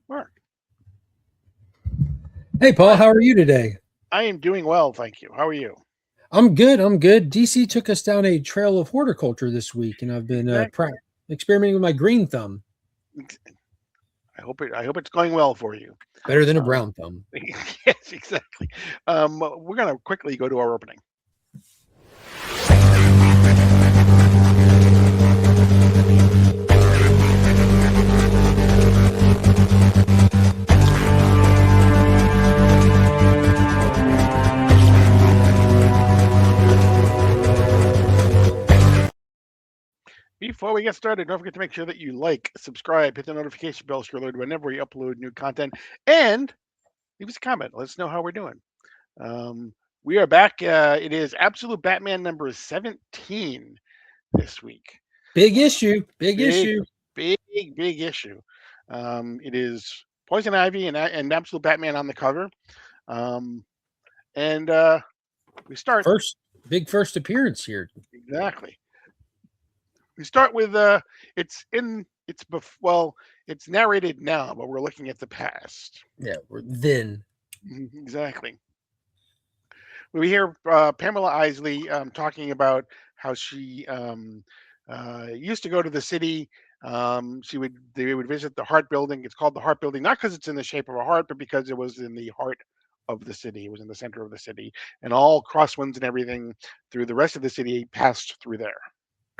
Mark, Hey, Paul, how are you today? I am doing well, thank you. How are you? I'm good. I'm good. DC took us down a trail of horticulture this week, and I've been Exactly. experimenting with my green thumb. I hope it's going well for you. Better than a Um, brown thumb. yes, exactly. We're gonna quickly go to our opening. Before we get started, don't forget to make sure that you like, subscribe, hit the notification bell so you're alerted whenever we upload new content, and leave us a comment. Let us know how we're doing. Um, we are back. It is Absolute Batman number 17 this week. Big issue. Big Big, issue. big issue. It is Poison Ivy and Absolute Batman on the cover. Um, and we start First appearance here. exactly. We start with it's narrated now, but we're looking at the past. Yeah, we're then. Exactly. We hear Pamela Isley talking about how she used to go to the city. They would visit the Heart Building. It's called the Heart Building not because it's in the shape of a heart, but because it was in the heart of the city. It was in the center of the city, and all crosswinds and everything through the rest of the city passed through there.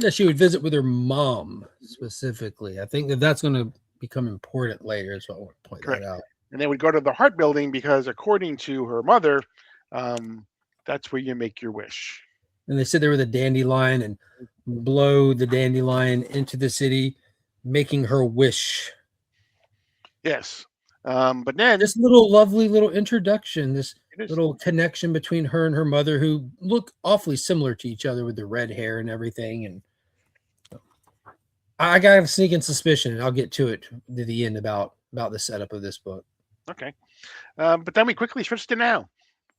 Yeah, she would visit with her mom specifically. I think that's going to become important later, so I want to point that Correct. out. And they would go to the Heart Building because, according to her mother, um, that's where you make your wish. And they sit there with a dandelion and blow the dandelion into the city, making her wish. Yes. But then This little lovely little introduction, this it is little connection between her and her mother, who look awfully similar to each other with the red hair and everything. And I got a sneaking suspicion, and I'll get to it to the end about the setup of this book. okay. But then we quickly switch to now.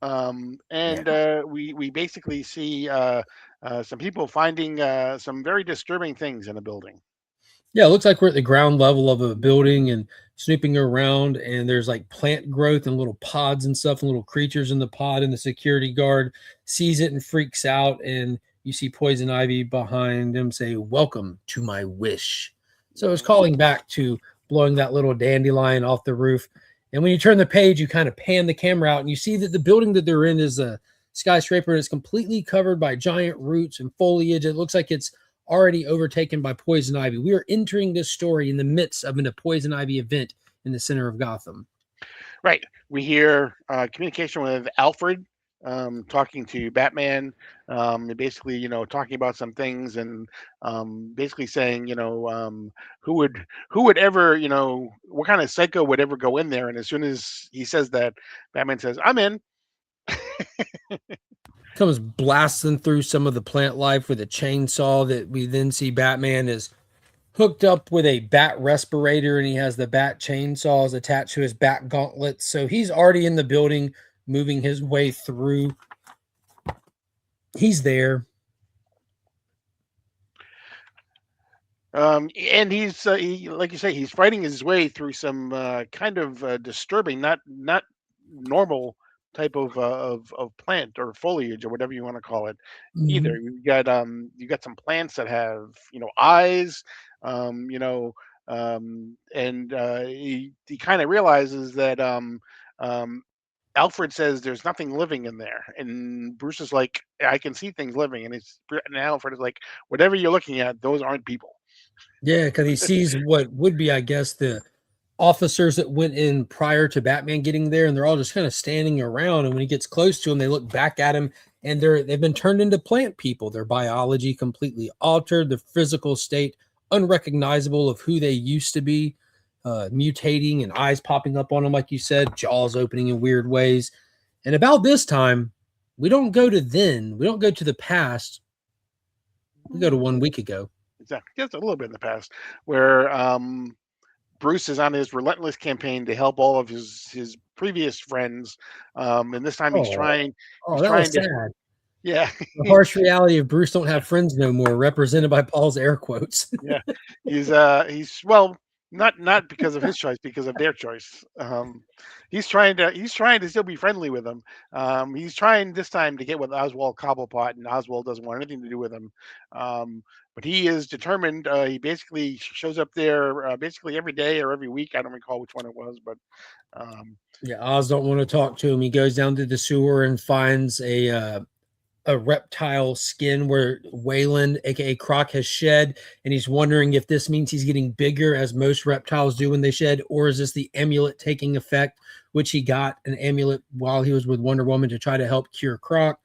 Yeah. And we basically see some people finding some very disturbing things in a building. Yeah, it looks like we're at the ground level of a building and snooping around, and there's like plant growth and little pods and stuff and little creatures in the pod, and the security guard sees it and freaks out, and you see Poison Ivy behind him say, "Welcome to my wish." So it's calling back to blowing that little dandelion off the roof. And when you turn the page, you kind of pan the camera out and you see that the building that they're in is a skyscraper and it's completely covered by giant roots and foliage. It looks like it's already overtaken by Poison Ivy. We are entering this story in the midst of a Poison Ivy event in the center of Gotham. Right. We hear communication with Alfred talking to Batman, and basically, talking about some things, and basically saying, who would ever, what kind of psycho would ever go in there? And as soon as he says that, Batman says, "I'm in." Comes blasting through some of the plant life with a chainsaw that we then see Batman is hooked up with a bat respirator, and he has the bat chainsaws attached to his bat gauntlets. So he's already in the building, moving his way through. He's there. And like you say, he's fighting his way through some kind of disturbing, not normal type of plant or foliage or whatever you want to call it. Either Mhm. you got some plants that have eyes, and he kind of realizes that um, Alfred says there's nothing living in there, and Bruce is like, I can see things living, and Alfred is like, whatever you're looking at, those aren't people. Yeah, because he sees what would be, I guess, the officers that went in prior to Batman getting there, and they're all just kind of standing around. And when he gets close to them, they look back at him, and they've been turned into plant people. Their biology completely altered, the physical state unrecognizable of who they used to be, mutating and eyes popping up on them, like you said, jaws opening in weird ways. And about this time, we don't go to then, we don't go to the past. We go to 1 week ago. Exactly. Just a little bit in the past, where Bruce is on his relentless campaign to help all of his previous friends, and this time he's Oh, trying oh, he's that was trying to sad. yeah The harsh reality of Bruce don't have friends no more, represented by Paul's air quotes. yeah he's well. Not because of his choice, because of their choice. He's trying to still be friendly with them. He's trying this time to get with Oswald Cobblepot, and Oswald doesn't want anything to do with him. But he is determined. He basically shows up there basically every day or every week. I don't recall which one it was, but Yeah, Oz don't want to talk to him. He goes down to the sewer and finds a reptile skin where Wayland, aka Croc, has shed, and he's wondering if this means he's getting bigger, as most reptiles do when they shed, or is this the amulet taking effect, which he got an amulet while he was with Wonder Woman to try to help cure Croc.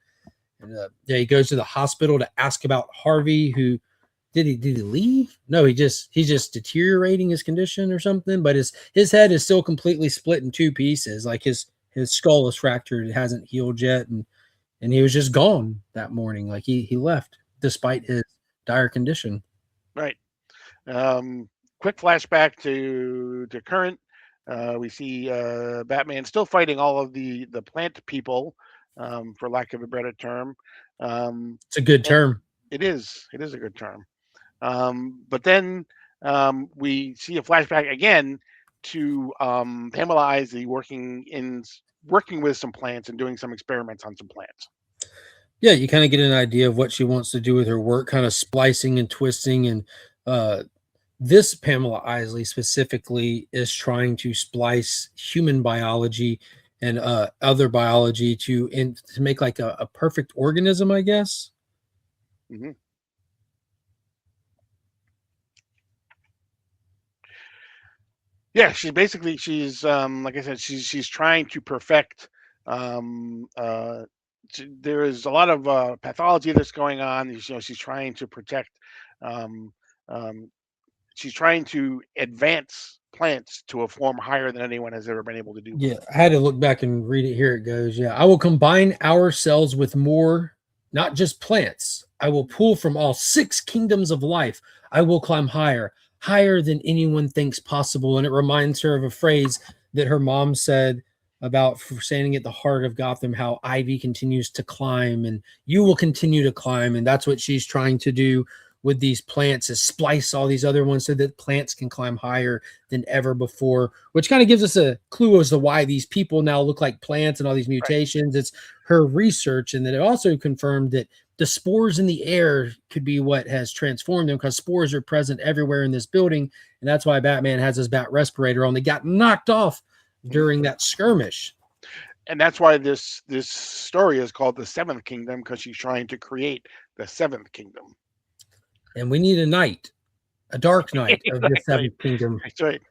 And yeah, he goes to the hospital to ask about Harvey, who did he leave? No, he's just deteriorating his condition or something. But his head is still completely split in two pieces, like his skull is fractured, it hasn't healed yet, and he was just gone that morning. Like he left despite his dire condition. right. Quick flashback to current. We see Batman still fighting all of the plant people, for lack of a better term. It's a good term. It is a good term. But then we see a flashback again to Pamela Isley working with some plants and doing some experiments on some plants. Yeah, you kind of get an idea of what she wants to do with her work, kind of splicing and twisting. And this Pamela Isley specifically is trying to splice human biology and other biology to make like a perfect organism, I guess. Mm-hmm. Yeah, she's like I said, she's trying to perfect. Um, uh, there is a lot of pathology that's going on. She's trying to protect. Um, um, she's trying to advance plants to a form higher than anyone has ever been able to do Yeah, before. I had to look back and read it. Here it goes. Yeah, I will combine our cells with more, not just plants. I will pull from all 6 kingdoms of life. I will climb higher, higher than anyone thinks possible. And it reminds her of a phrase that her mom said about standing at the heart of Gotham, how Ivy continues to climb and you will continue to climb. And that's what she's trying to do with these plants, is splice all these other ones so that plants can climb higher than ever before, which kind of gives us a clue as to why these people now look like plants and all these mutations. Right. It's her research. And then it also confirmed that the spores in the air could be what has transformed them, because spores are present everywhere in this building. And that's why Batman has his bat respirator on. They got knocked off during that skirmish. And that's why this story is called The Seventh Kingdom, because she's trying to create the Seventh Kingdom. And we need a knight, a dark knight of the Seventh Kingdom. That's right.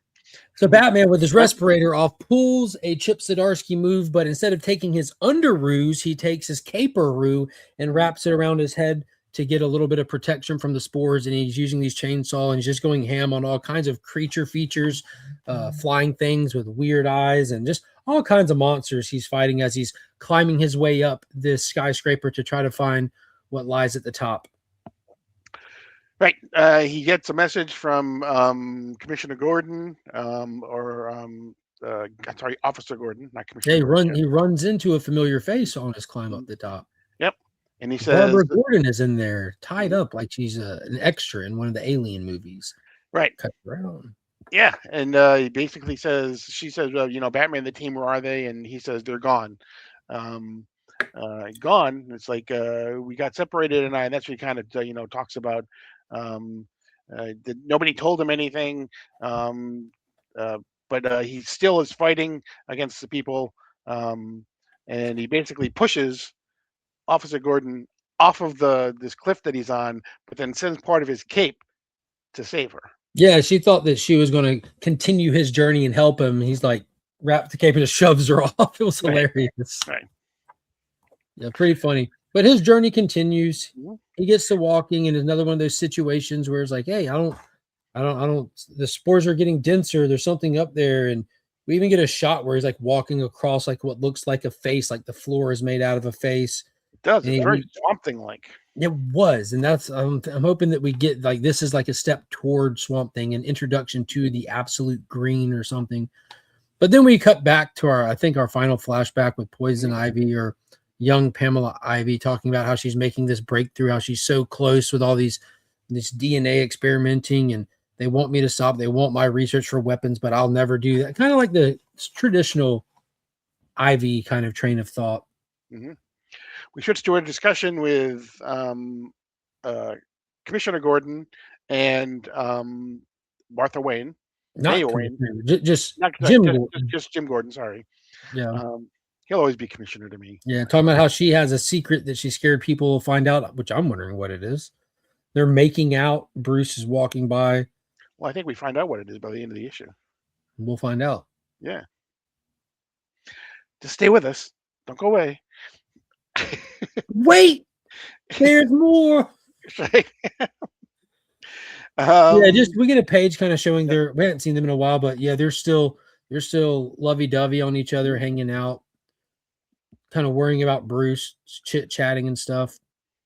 So Batman, with his respirator off, pulls a Chip Zdarsky move, but instead of taking his underoos, he takes his caperoo and wraps it around his head to get a little bit of protection from the spores. And he's using these chainsaw and he's just going ham on all kinds of creature features, flying things with weird eyes, and just all kinds of monsters he's fighting as he's climbing his way up this skyscraper to try to find what lies at the top. Right. He gets a message from Commissioner Gordon, Officer Gordon, not Commissioner. Yeah, he runs into a familiar face on his climb up the top. Yep. And he says Barbara Gordon is in there, tied up like she's an extra in one of the Alien movies. Right. Cut around. Yeah, and he basically says, she says, Batman, the team, where are they? And he says they're gone. Gone. It's like we got separated, and that's what he kind of talks about. That nobody told him anything, but he still is fighting against the people, and he basically pushes Officer Gordon off of this cliff that he's on, but then sends part of his cape to save her. Yeah, she thought that she was going to continue his journey and help him. He's like, wrapped the cape and just shoves her off. It was hilarious. Right. Yeah, pretty funny. But his journey continues. He gets to walking, and another one of those situations where it's like, hey, I don't, the spores are getting denser. There's something up there. And we even get a shot where he's like walking across like what looks like a face, like the floor is made out of a face. It does. It's very Swamp Thing like. It was. And that's, I'm hoping that we get like, this is like a step toward Swamp Thing, an introduction to the absolute green or something. But then we cut back to our final flashback with Poison Ivy, or young Pamela Ivy, talking about how she's making this breakthrough, how she's so close with all this DNA experimenting, and They want me to stop. They want my research for weapons, but I'll never do that. Kind of like the traditional Ivy kind of train of thought. Hmm. We switched to a discussion with Commissioner Gordon and Martha Wayne, Not Mayor Wayne, Commissioner, just not sorry, Jim Gordon. just Jim Gordon. Sorry, Yeah. he'll always be commissioner to me. Yeah. Talking about how she has a secret that she's scared people will find out, which I'm wondering what it is. They're making out. Bruce is walking by. Well, I think we find out what it is by the end of the issue. We'll find out. Yeah, just stay with us. Don't go away. Wait, there's more. Yeah, just we get a page kind of showing their. We haven't seen them in a while, but yeah, they're still lovey-dovey on each other, hanging out, kind of worrying about Bruce, chit-chatting and stuff.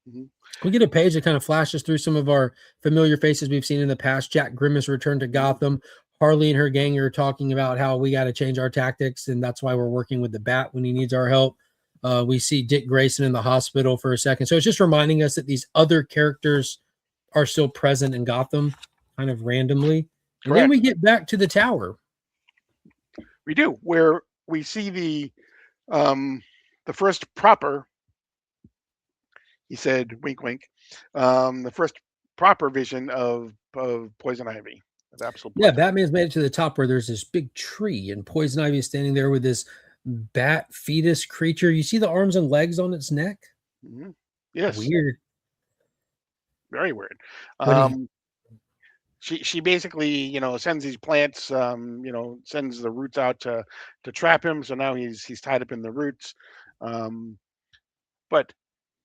Mhm. We get a page that kind of flashes through some of our familiar faces we've seen in the past. Jack Grimace returned to Gotham. Harley and her gang are talking about how we got to change our tactics, and that's why we're working with the Bat when he needs our help. We see Dick Grayson in the hospital for a second. So it's just reminding us that these other characters are still present in Gotham kind of randomly. And Correct. then we get back to the tower. We do, where we see the first proper, he said, wink, wink, the first proper vision of Poison Ivy. Of absolute Yeah, Poison Batman's made it to the top where there's this big tree and Poison Ivy is standing there with this bat fetus creature. You see the arms and legs on its neck? Mm-hmm. Yes. Weird. Very weird. What do you- She basically, sends these plants, sends the roots out to trap him. So now he's tied up in the roots. But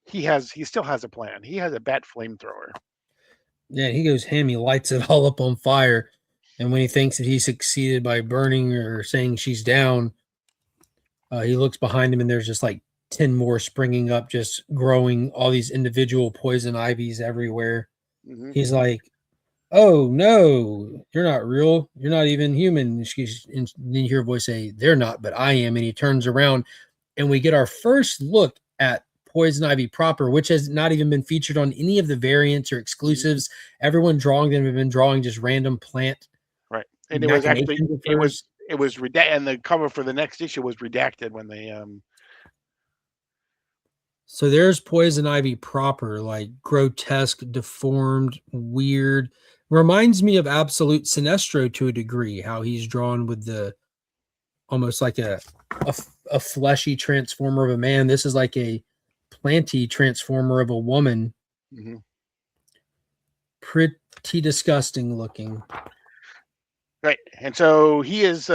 he still has a plan. He has a bat flamethrower. Yeah, he goes ham. He lights it all up on fire. And when he thinks that he succeeded by burning or saying she's down, he looks behind him and there's just like 10 more springing up, just growing all these individual poison ivies everywhere. Mm-hmm. He's like, oh no, you're not real. You're not even human. And then you hear a voice say, they're not, but I am. And he turns around and we get our first look at Poison Ivy proper, which has not even been featured on any of the variants or exclusives. Everyone drawing them have been drawing just random plant. Right. And it was actually, it was redacted, and the cover for the next issue was redacted when they So there's Poison Ivy proper, like grotesque, deformed, weird. Reminds me of Absolute Sinestro to a degree, how he's drawn with the almost like a fleshy transformer of a man. This is like a planty transformer of a woman. Mm-hmm. Pretty disgusting looking. Right. And so he is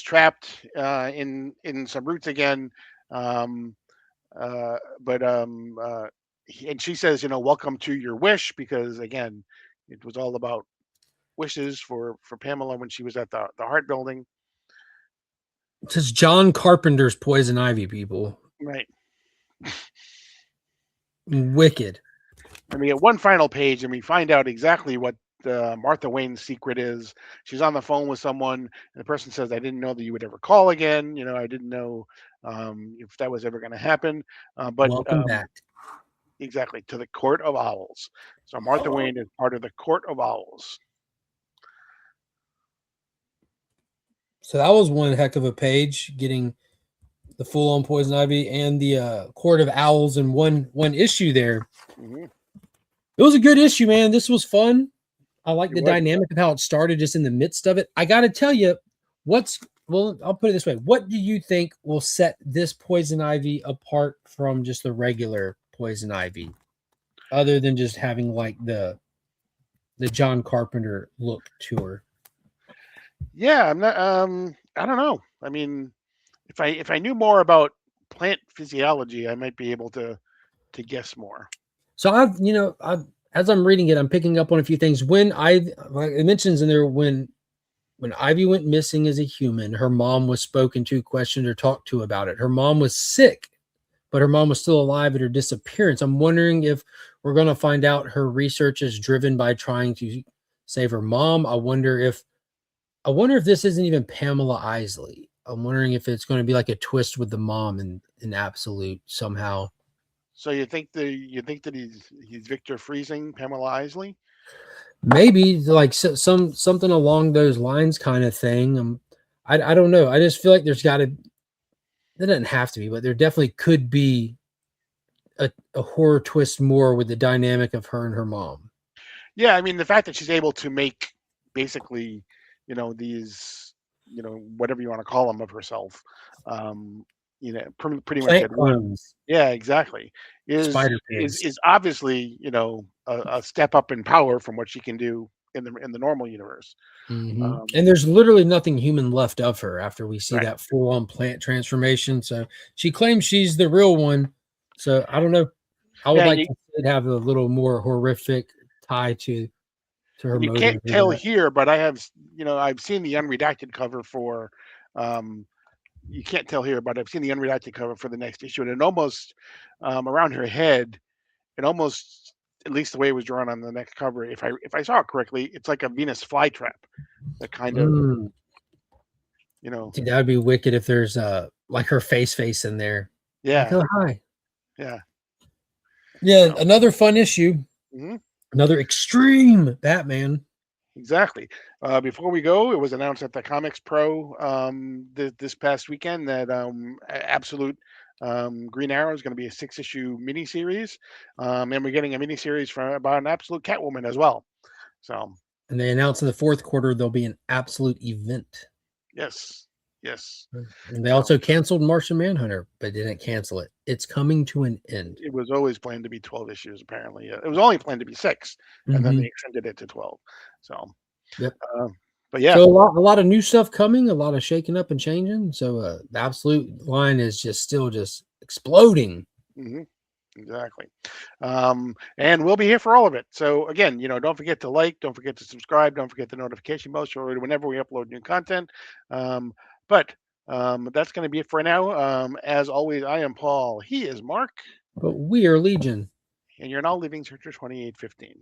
trapped in some roots again. And she says, welcome to your wish, because again, it was all about wishes for Pamela when she was at the Hart Building. It says John Carpenter's Poison Ivy, people. Right. Wicked. And we get one final page, and we find out exactly what Martha Wayne's secret is. She's on the phone with someone, and the person says, "I didn't know that you would ever call again. I didn't know if that was ever going to happen." But welcome back. Exactly, to the Court of Owls. So Martha Wayne is part of the Court of Owls. So that was one heck of a page, getting the full-on Poison Ivy and the Court of Owls in one issue there. Mm-hmm. It was a good issue, man. This was fun. I like the dynamic of how it started just in the midst of it. I got to tell you, I'll put it this way. What do you think will set this Poison Ivy apart from just the regular Poison Ivy, other than just having like the John Carpenter look to her? Yeah, I'm not. I don't know. I mean, if I knew more about plant physiology, I might be able to guess more. So as I'm reading it, I'm picking up on a few things. It mentions in there when Ivy went missing as a human, her mom was spoken to, questioned, or talked to about it. Her mom was sick, but her mom was still alive at her disappearance. I'm wondering if we're going to find out her research is driven by trying to save her mom. I wonder if this isn't even Pamela Isley. I'm wondering if it's going to be like a twist with the mom in Absolute somehow. So you think that he's Victor freezing Pamela Isley? Maybe like something along those lines kind of thing. I don't know. I just feel like there's got to. There doesn't have to be, but there definitely could be a horror twist more with the dynamic of her and her mom. Yeah, I mean the fact that she's able to make basically, these, whatever you want to call them of herself, um, pretty much Plant at will. clones, Yeah, exactly. Is spider is pigs. is obviously, a step up in power from what she can do in the normal universe. Um, And there's literally nothing human left of her after we see right. that full on plant transformation. So she claims she's the real one. So I don't know. I would Yeah, like to see it have a little more horrific tie to her and you can't motive with tell that. here, but I've seen the unredacted cover for. Um, you can't tell here, but I've seen the unredacted cover for the next issue, and it almost, around her head, it almost, at least the way it was drawn on the next cover, if I saw it correctly, it's like a Venus flytrap that kind of, Mm. you know, Dude, that would be wicked if there's like her face in there. Like, yeah, oh hi. yeah, Yeah, so, another fun issue. mhm, Another extreme Batman. exactly. Before we go, it was announced at the Comics Pro, this past weekend that, Absolute, Green Arrow is going to be a 6-issue miniseries, and we're getting a miniseries about an Absolute Catwoman as well. So And they announced in the fourth quarter there'll be an absolute event. yes, yes. And they So also canceled Martian Manhunter, but didn't cancel it. It's coming to an end. it was always planned to be 12 issues, apparently. It was only planned to be 6, and then they Mhm. extended it to 12. So, Yep. uh, but yeah, So a lot of new stuff coming, a lot of shaking up and changing. So the absolute line is just still just exploding. hmm exactly. And we'll be here for all of it. So again, don't forget to like, don't forget to subscribe, don't forget the notification bell so whenever we upload new content. Um, but that's going to be it for now. As always, I am Paul. He is Mark, But we are Legion. and you're now Living Searcher 2815.